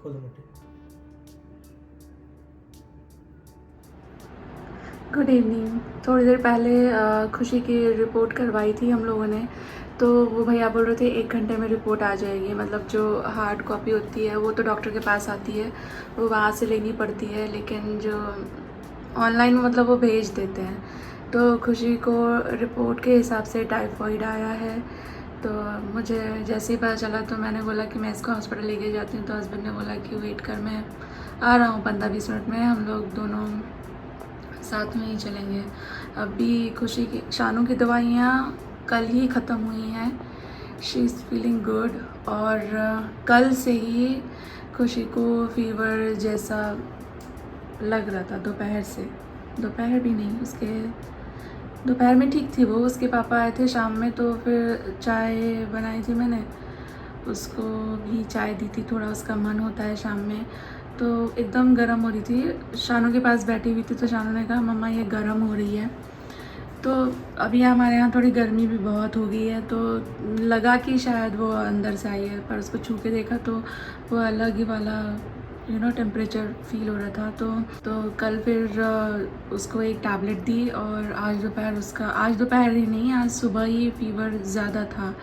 खोलो मुट्ठी। Good evening. थोड़ी देर पहले खुशी की रिपोर्ट करवाई थी हम लोगों ने, तो वो भैया बोल रहे थे 1 घंटे में रिपोर्ट आ जाएगी। मतलब जो हार्ड कॉपी होती है वो तो डॉक्टर के पास आती है, वो वहाँ से लेनी पड़ती है, लेकिन जो ऑनलाइन मतलब वो भेज देते हैं। तो खुशी को रिपोर्ट के हिसाब से टाइफाइड आया है। तो मुझे जैसे ही पता चला तो मैंने बोला कि मैं इसको हॉस्पिटल लेके जाती हूँ। तो हस्बैंड ने बोला कि वेट कर, मैं आ रहा हूँ 15-20 मिनट में, हम लोग दोनों साथ में ही चलेंगे। अभी खुशी की शानू की दवाइयाँ कल ही ख़त्म हुई हैं। She is feeling good. और कल से ही खुशी को फीवर जैसा लग रहा था दोपहर से। दोपहर भी नहीं, उसके दोपहर में ठीक थी वो। उसके पापा आए थे शाम में, तो फिर चाय बनाई थी मैंने, उसको भी चाय दी थी। थोड़ा उसका मन होता है शाम में, तो एकदम गर्म हो रही थी। शानू के पास बैठी हुई थी तो शानू ने कहा मम्मा ये गर्म हो रही है। तो अभी हमारे यहाँ थोड़ी गर्मी भी बहुत हो गई है, तो लगा कि शायद वो अंदर से आई है, पर उसको छू के देखा तो वो अलग ही वाला टेम्परेचर फील हो रहा था। तो कल फिर उसको एक टैबलेट दी, और आज दोपहर ही नहीं, आज सुबह ही फीवर ज़्यादा था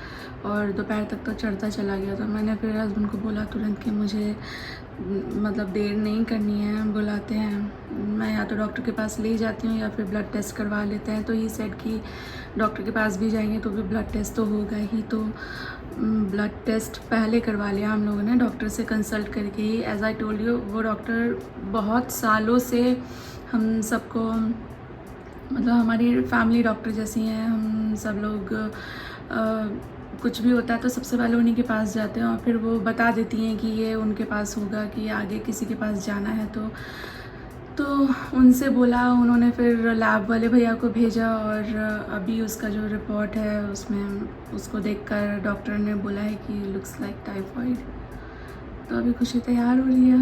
और दोपहर तक तो चढ़ता चला गया। तो मैंने फिर हस्बैंड को बोला तुरंत कि मुझे मतलब देर नहीं करनी है, बुलाते हैं, मैं या तो डॉक्टर के पास ले जाती हूँ या फिर ब्लड टेस्ट करवा लेते हैं। तो ये सेट कि डॉक्टर के पास भी जाएंगे तो भी ब्लड टेस्ट तो होगा ही। तो ब्लड टेस्ट पहले करवा लिया हम लोगों ने डॉक्टर से कंसल्ट करके ही। एज़ आई टोल्ड यू, वो डॉक्टर बहुत सालों से हम सबको, मतलब हमारी फैमिली डॉक्टर जैसी हैं। हम सब लोग कुछ भी होता है तो सबसे पहले उन्हीं के पास जाते हैं, और फिर वो बता देती हैं कि ये उनके पास होगा कि आगे किसी के पास जाना है। तो उनसे बोला, उन्होंने फिर लैब वाले भैया को भेजा, और अभी उसका जो रिपोर्ट है उसमें उसको देखकर डॉक्टर ने बोला है कि लुक्स लाइक टाइफाइड। तो अभी खुशी तैयार हो रही है,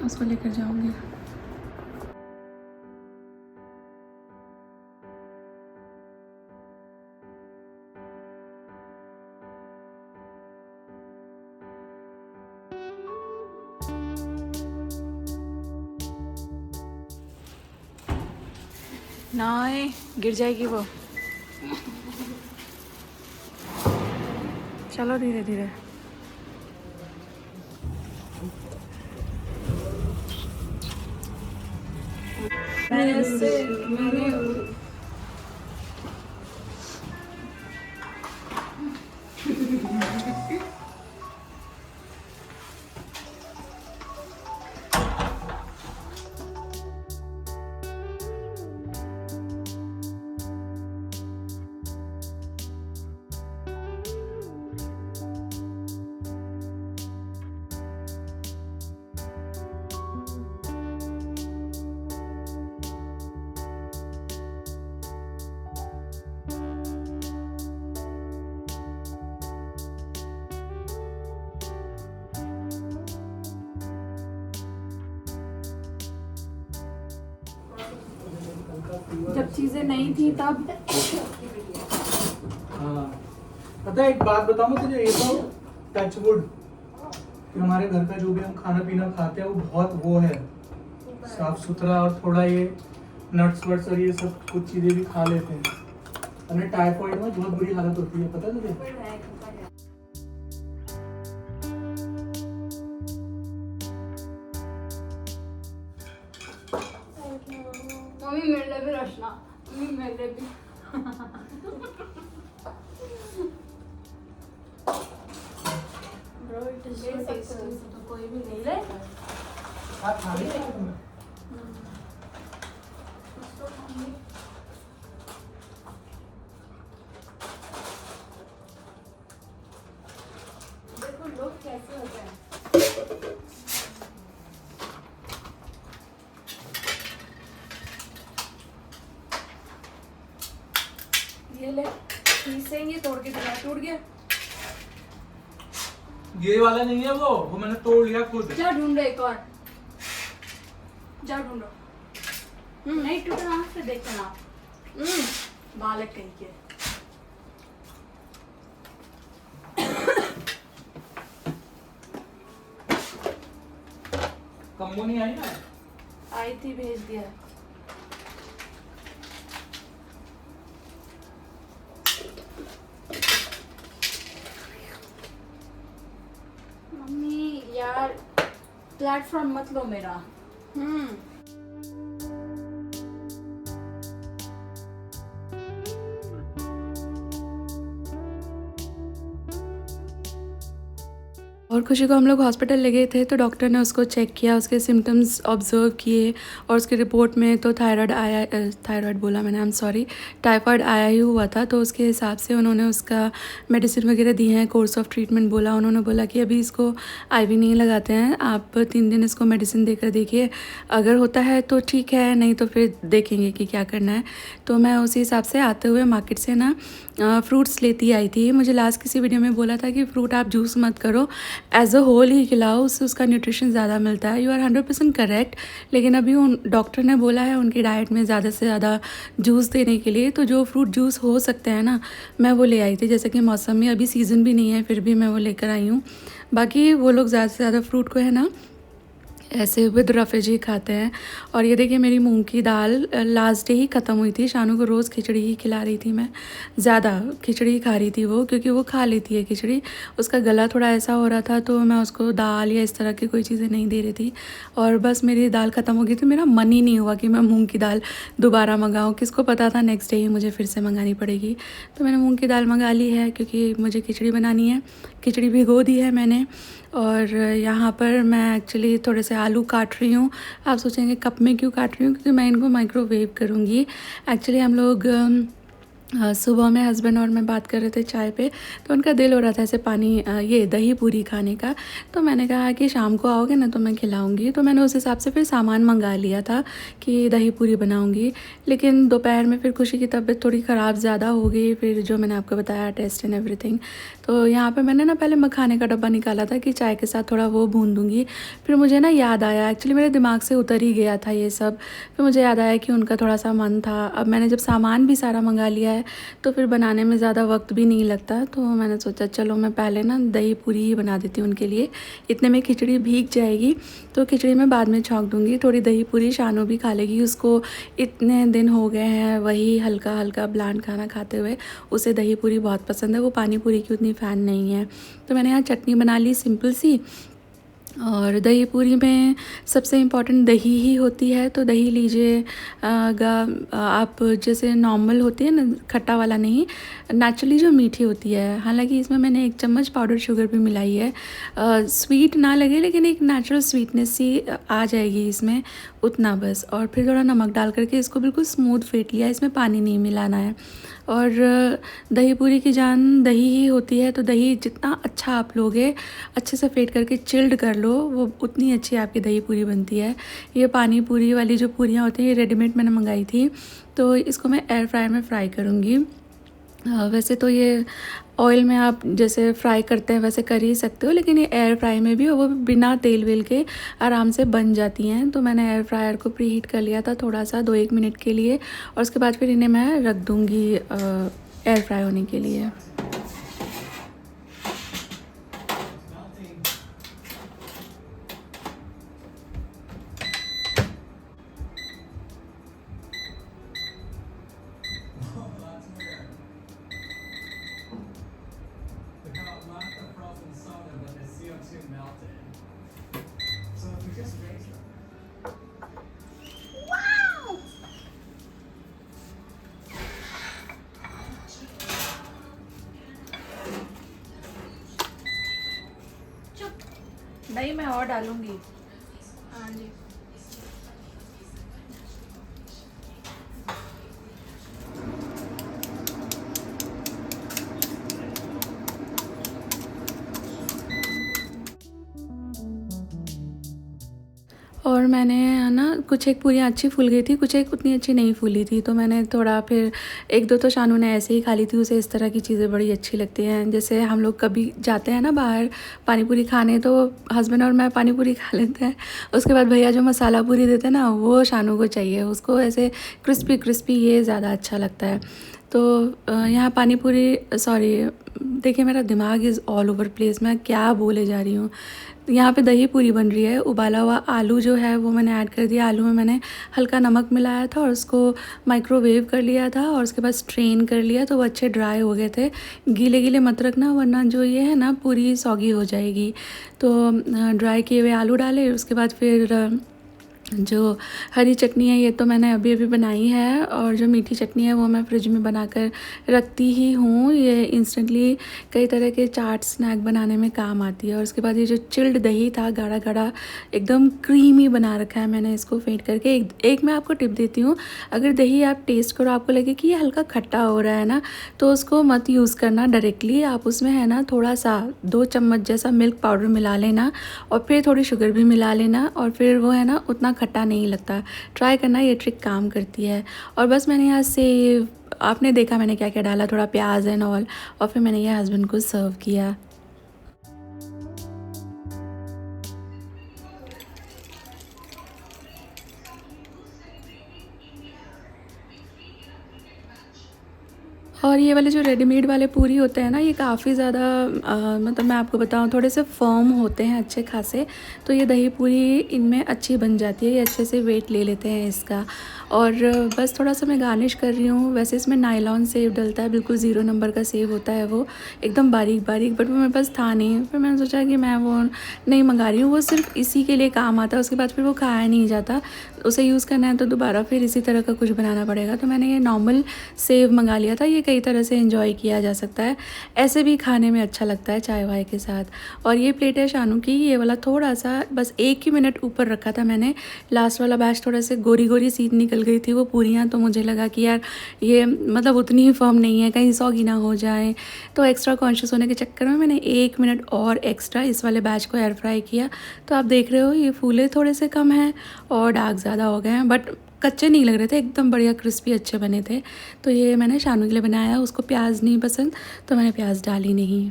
उसको लेकर जाऊँगी। नहीं, गिर जाएगी वो। चलो धीरे धीरे। मैंने जब चीजें नहीं थी तब। हाँ, पता है एक बात बताऊँ तुझे, ये तो टच वुड कि हमारे घर का जो भी हम खाना पीना खाते हैं वो बहुत वो है साफ सुथरा, और थोड़ा ये नट्स वट्स और ये सब कुछ चीजें भी खा लेते हैं। वरना टाइफाइड में बहुत बुरी हालत होती है, पता है तुझे? मम्मी मेरे लिए भी रचना, मम्मी मेरे लिए भी। Bro it is so tasty, तो कोई भी ले ले। आप खा रही हो तुम? देखो लोग कैसे होते हैं। ये ले, पीसेंगे, तोड़ के दिला, टूट गया। ये वाला नहीं है वो मैंने तोड़ लिया खुद। जा ढूंढो एक और, जा ढूंढो। नहीं टूटा, फिर देखते ना। बालक कहीं के। शम्मू नहीं आई ना? आई थी, भेज दिया। मम्मी यार प्लेटफॉर्म मत लो मेरा। और खुशी को हम लोग हॉस्पिटल ले गए थे, तो डॉक्टर ने उसको चेक किया, उसके सिम्टम्स ऑब्जर्व किए और उसकी रिपोर्ट में तो थायराइड बोला मैंने, आई एम सॉरी, टाइफाइड आया ही हुआ था। तो उसके हिसाब से उन्होंने उसका मेडिसिन वगैरह दी हैं, कोर्स ऑफ ट्रीटमेंट बोला। उन्होंने बोला कि अभी इसको आईवी नहीं लगाते हैं, आप 3 दिन इसको मेडिसिन देकर देखिए, अगर होता है तो ठीक है, नहीं तो फिर देखेंगे कि क्या करना है। तो मैं उसी हिसाब से आते हुए मार्केट से ना फ्रूट्स लेती आई थी। मुझे लास्ट किसी वीडियो में बोला था कि फ्रूट आप जूस मत करो, एज अ होल ही खिलाओ, उससे उसका न्यूट्रिशन ज़्यादा मिलता है। You are 100% correct. लेकिन अभी उन डॉक्टर ने बोला है उनकी डाइट में ज़्यादा से ज़्यादा जूस देने के लिए, तो जो फ्रूट जूस हो सकते हैं ना, मैं वो ले आई थी। जैसे कि मौसमी अभी सीज़न भी नहीं है, फिर भी मैं वो लेकर आई हूँ। बाकी वो लोग ज़्यादा से ज़्यादा फ्रूट को है ना ऐसे विद रफेज ही खाते हैं। और ये देखिए मेरी मूंग की दाल लास्ट डे ही ख़त्म हुई थी। शानू को रोज़ खिचड़ी ही खिला रही थी मैं, ज़्यादा खिचड़ी ही खा रही थी वो, क्योंकि वो खा लेती है खिचड़ी। उसका गला थोड़ा ऐसा हो रहा था, तो मैं उसको दाल या इस तरह की कोई चीज़ें नहीं दे रही थी। और बस मेरी दाल ख़त्म हो गई थी, मेरा मन ही नहीं हुआ कि मैं मूँग की दाल दोबारा मंगाऊँ। किसको पता था नेक्स्ट डे ही मुझे फिर से मंगानी पड़ेगी। तो मैंने मूँग की दाल मंगा ली है, क्योंकि मुझे खिचड़ी बनानी है। खिचड़ी भिगो दी है मैंने। और यहाँ पर मैं एक्चुअली थोड़े से आलू काट रही हूँ। आप सोचेंगे कप में क्यों काट रही हूँ, क्योंकि मैं इनको माइक्रोवेव करूँगी। एक्चुअली हम लोग सुबह में हस्बैंड और मैं बात कर रहे थे चाय पे, तो उनका दिल हो रहा था ऐसे ये दही पूरी खाने का। तो मैंने कहा कि शाम को आओगे ना तो मैं खिलाऊंगी। तो मैंने उस हिसाब से फिर सामान मंगा लिया था कि दही पूरी बनाऊंगी। लेकिन दोपहर में फिर खुशी की तबीयत थोड़ी ख़राब ज़्यादा हो गई, फिर जो मैंने आपको बताया टेस्ट एंड एवरीथिंग। तो यहाँ पर मैंने ना पहले मखाने का डब्बा निकाला था कि चाय के साथ थोड़ा वो भून दूँगी। फिर मुझे ना याद आया, एक्चुअली मेरे दिमाग से उतर ही गया था ये सब। फिर मुझे याद आया कि उनका थोड़ा सा मन था। अब मैंने जब सामान भी सारा मंगा लिया है तो फिर बनाने में ज़्यादा वक्त भी नहीं लगता। तो मैंने सोचा चलो मैं पहले ना दही पूरी ही बना देती हूँ उनके लिए, इतने में खिचड़ी भीग जाएगी। तो खिचड़ी में बाद में छौंक दूँगी। थोड़ी दही पूरी शानू भी खा लेगी, उसको इतने दिन हो गए हैं वही हल्का हल्का ब्land खाना खाते हुए, उसे दही पूरी बहुत पसंद है। वो पानी पूरी की उतनी फ़ैन नहीं है। तो मैंने यहाँ चटनी बना ली सिंपल सी। और दही पूरी में सबसे इम्पॉर्टेंट दही ही होती है। तो दही लीजिए आप, जैसे नॉर्मल होती है ना, खट्टा वाला नहीं, नेचुरली जो मीठी होती है। हालांकि इसमें मैंने 1 चम्मच पाउडर शुगर भी मिलाई है। स्वीट ना लगे, लेकिन एक नेचुरल स्वीटनेस सी आ जाएगी इसमें, उतना बस। और फिर थोड़ा नमक डाल करके इसको बिल्कुल स्मूथ फेंट लिया, इसमें पानी नहीं मिलाना है। और दही पूरी की जान दही ही होती है। तो दही जितना अच्छा आप लोगे, अच्छे से फेंट करके चिल्ड कर लो, वो उतनी अच्छी आपकी दही पूरी बनती है। ये पानी पूरी वाली जो पूरियाँ होती हैं, ये रेडीमेड मैंने मंगाई थी। तो इसको मैं एयर फ्रायर में फ्राई करूँगी। वैसे तो ये ऑयल में आप जैसे फ्राई करते हैं वैसे कर ही सकते हो, लेकिन ये एयर फ्राई में भी वो बिना तेल वेल के आराम से बन जाती हैं। तो मैंने एयर फ्रायर को प्री हीट कर लिया था थोड़ा सा 2-1 मिनट के लिए, और उसके बाद फिर इन्हें मैं रख दूँगी एयर फ्राई होने के लिए। नहीं, मैं और डालूंगी। हाँ जी। और मैंने ना कुछ एक पूरियाँ अच्छी फूल गई थी, कुछ एक उतनी अच्छी नहीं फूली थी। तो मैंने थोड़ा फिर 1-2 तो शानू ने ऐसे ही खा ली थी, उसे इस तरह की चीज़ें बड़ी अच्छी लगती हैं। जैसे हम लोग कभी जाते हैं ना बाहर पानी पूरी खाने, तो हस्बैंड और मैं पानी पूरी खा लेते हैं। उसके बाद भैया जो मसाला पूरी देते हैं ना, वो शानू को चाहिए, उसको ऐसे क्रिस्पी क्रिस्पी ये ज़्यादा अच्छा लगता है। तो यहाँ पानी पूरी देखिए मेरा दिमाग इज़ ऑल ओवर प्लेस, मैं क्या बोले जा रही हूँ। यहाँ पे दही पूरी बन रही है। उबाला हुआ आलू जो है वो मैंने ऐड कर दिया। आलू में मैंने हल्का नमक मिलाया था और उसको माइक्रोवेव कर लिया था और उसके बाद स्ट्रेन कर लिया, तो वो अच्छे ड्राई हो गए थे। गीले गीले मत रखना, वरना जो ये है ना पूरी सॉगी हो जाएगी। तो ड्राई किए हुए आलू डाले, उसके बाद फिर जो हरी चटनी है ये तो मैंने अभी अभी बनाई है, और जो मीठी चटनी है वो मैं फ्रिज में बनाकर रखती ही हूँ। ये इंस्टेंटली कई तरह के चाट स्नैक बनाने में काम आती है। और उसके बाद ये जो चिल्ड दही था, गाढ़ा गाढ़ा एकदम क्रीमी बना रखा है मैंने इसको फेंट करके। एक मैं आपको टिप देती हूँ, अगर दही आप टेस्ट करो आपको लगे कि ये हल्का खट्टा हो रहा है ना, तो उसको मत यूज़ करना डायरेक्टली। आप उसमें है ना थोड़ा सा 2 चम्मच जैसा मिल्क पाउडर मिला लेना और फिर थोड़ी शुगर भी मिला लेना, और फिर वो है ना उतना खट्टा नहीं लगता। ट्राई करना, ये ट्रिक काम करती है। और बस मैंने यहाँ से, आपने देखा मैंने क्या क्या डाला, थोड़ा प्याज एंड ऑल, और फिर मैंने ये हस्बैंड को सर्व किया। और ये वाले जो रेडीमेड वाले पूरी होते हैं ना, ये काफ़ी ज़्यादा मतलब मैं आपको बताऊँ थोड़े से फर्म होते हैं अच्छे खासे। तो ये दही पूरी इनमें अच्छी बन जाती है, ये अच्छे से वेट ले लेते हैं इसका। और बस थोड़ा सा मैं गार्निश कर रही हूँ। वैसे इसमें नायलॉन सेव डलता है, बिल्कुल 0 नंबर का सेव होता है वो, एकदम बारीक बारीक, बट वो मेरे पास था नहीं। फिर मैंने सोचा कि मैं वो नहीं मंगा रही हूँ, वो सिर्फ इसी के लिए काम आता है, उसके बाद फिर वो खाया नहीं जाता। उसे यूज़ करना है तो दोबारा फिर इसी तरह का कुछ बनाना पड़ेगा। तो मैंने ये नॉर्मल सेव मंगा लिया था। ये कई तरह से एंजॉय किया जा सकता है, ऐसे भी खाने में अच्छा लगता है चाय वाय के साथ। और ये प्लेट है शानू की, ये वाला थोड़ा सा बस 1 ही मिनट ऊपर रखा था मैंने। लास्ट वाला बैच थोड़ा से गोरी गोरी सी निकल गई थी वो पूरियाँ, तो मुझे लगा कि यार ये मतलब उतनी ही फर्म नहीं है, कहीं सॉगी ना हो जाए। तो एक्स्ट्रा कॉन्शियस होने के चक्कर में मैंने 1 मिनट और एक्स्ट्रा इस वाले बैच को एयर फ्राई किया। तो आप देख रहे हो ये फूले थोड़े से कम हैं और डार्क ज़्यादा हो गए हैं, बट कच्चे नहीं लग रहे थे, एकदम बढ़िया क्रिस्पी अच्छे बने थे। तो ये मैंने शानू के लिए बनाया। उसको प्याज नहीं पसंद तो मैंने प्याज डाली नहीं।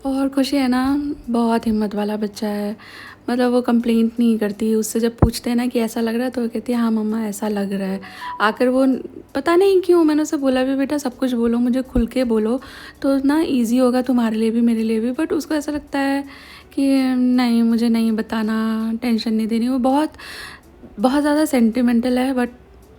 और खुशी है ना, बहुत हिम्मत वाला बच्चा है। मतलब वो कंप्लेंट नहीं करती, उससे जब पूछते हैं ना कि ऐसा लग रहा है तो वो कहती है हाँ मम्मा ऐसा लग रहा है। आकर वो पता नहीं क्यों, मैंने उसे बोला भी बेटा सब कुछ बोलो, मुझे खुल के बोलो तो ना इजी होगा तुम्हारे लिए भी मेरे लिए भी। बट उसको ऐसा लगता है कि नहीं मुझे नहीं बताना, टेंशन नहीं देनी। वो बहुत बहुत ज़्यादा सेंटिमेंटल है, बट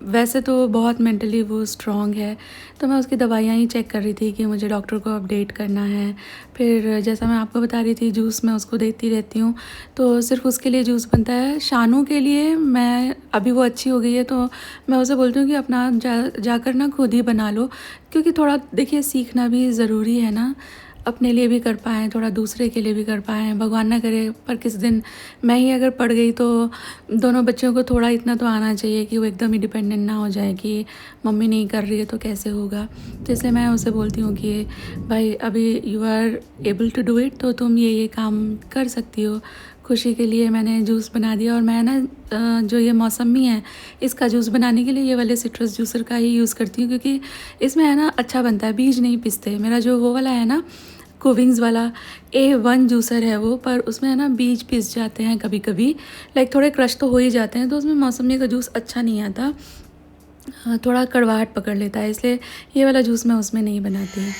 वैसे तो बहुत मेंटली वो स्ट्रॉन्ग है। तो मैं उसकी दवाइयाँ ही चेक कर रही थी कि मुझे डॉक्टर को अपडेट करना है। फिर जैसा मैं आपको बता रही थी, जूस मैं उसको देती रहती हूँ, तो सिर्फ उसके लिए जूस बनता है। शानू के लिए मैं, अभी वो अच्छी हो गई है तो मैं उसे बोलती हूँ कि अपना जाकर ना खुद ही बना लो, क्योंकि थोड़ा देखिए सीखना भी ज़रूरी है ना, अपने लिए भी कर पाएँ, थोड़ा दूसरे के लिए भी कर पाएँ। भगवान ना करे पर किस दिन मैं ही अगर पड़ गई तो दोनों बच्चों को थोड़ा इतना तो आना चाहिए कि वो एकदम ही डिपेंडेंट ना हो जाए कि मम्मी नहीं कर रही है तो कैसे होगा। तो इसलिए मैं उसे बोलती हूँ कि भाई अभी you are able to do it, तो तुम ये काम कर सकती हो। खुशी के लिए मैंने जूस बना दिया। और मैं ना जो ये मौसमी है इसका जूस बनाने के लिए ये वाले सिट्रस जूसर का ही यूज़ करती हूँ, क्योंकि इसमें है ना अच्छा बनता है, बीज नहीं पिसते। मेरा जो वो वाला है ना कोविंग्स वाला A1 जूसर है वो, पर उसमें है ना बीज पिस जाते हैं कभी कभी, लाइक थोड़े क्रश तो हो ही जाते हैं, तो उसमें मौसमी का जूस अच्छा नहीं आता, थोड़ा कड़वाहट पकड़ लेता है। इसलिए ये वाला जूस मैं उसमें नहीं बनाती।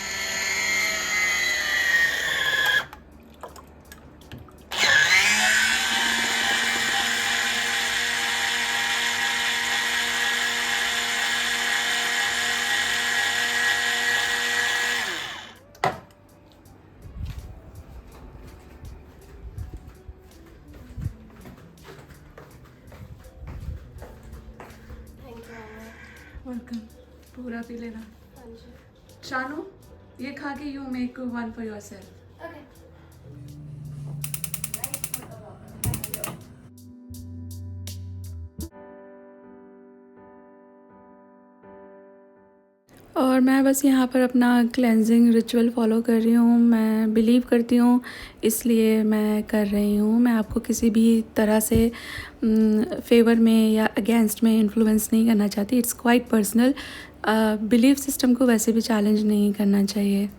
पूरा पी लेना। शानू ये खा के यू मेक 1 फॉर योरसेल्फ। और मैं बस यहाँ पर अपना क्लेंजिंग रिचुअल फॉलो कर रही हूँ। मैं बिलीव करती हूँ इसलिए मैं कर रही हूँ। मैं आपको किसी भी तरह से फेवर में या अगेंस्ट में इन्फ्लुएंस नहीं करना चाहती। It's quite personal. Belief system को वैसे भी चैलेंज नहीं करना चाहिए।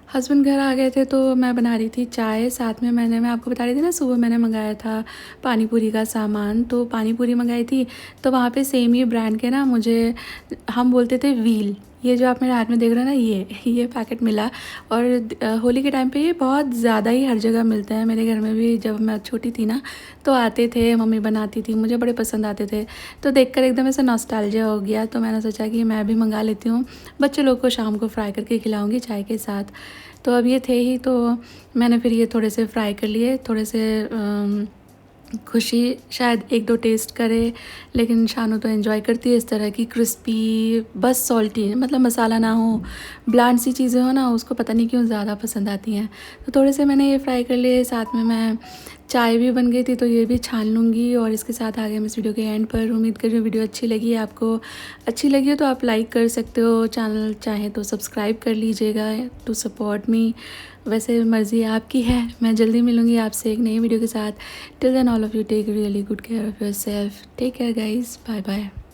हस्बैंड घर आ गए थे तो मैं बना रही थी चाय। साथ में मैं आपको बता रही थी ना, सुबह मैंने मंगाया था पानी पूरी का सामान। तो पानी पूरी मंगाई थी तो वहाँ पे सेम ही ब्रांड के ना, मुझे हम बोलते थे व्हील, ये जो आप मेरे हाथ में देख रहे हैं ना, ये पैकेट मिला। और होली के टाइम पे ये बहुत ज़्यादा ही हर जगह मिलते हैं। मेरे घर में भी जब मैं छोटी थी ना तो आते थे, मम्मी बनाती थी, मुझे बड़े पसंद आते थे। तो देखकर एकदम ऐसा नॉस्टैल्जिया हो गया। तो मैंने सोचा कि मैं भी मंगा लेती हूँ, बच्चे लोग को शाम को फ्राई करके खिलाऊँगी चाय के साथ। तो अब ये थे ही, तो मैंने फिर ये थोड़े से फ्राई कर लिए। थोड़े से खुशी शायद एक दो टेस्ट करे, लेकिन शानू तो एंजॉय करती है इस तरह की क्रिस्पी, बस सॉल्टी, मतलब मसाला ना हो, ब्लांड सी चीज़ें हो ना, उसको पता नहीं क्यों ज़्यादा पसंद आती हैं। तो थोड़े से मैंने ये फ्राई कर लिए। साथ में मैं चाय भी बन गई थी तो ये भी छान लूँगी। और इसके साथ आ गए मैं इस वीडियो के एंड पर। उम्मीद कर रही हूँ वीडियो अच्छी लगी है आपको। अच्छी लगी हो तो आप लाइक कर सकते हो, चैनल चाहे तो सब्सक्राइब कर लीजिएगा टू सपोर्ट मी। वैसे मर्ज़ी आपकी है। मैं जल्दी मिलूँगी आपसे एक नई वीडियो के साथ। Till then all of you take really good care of yourself. Take care guys, bye bye.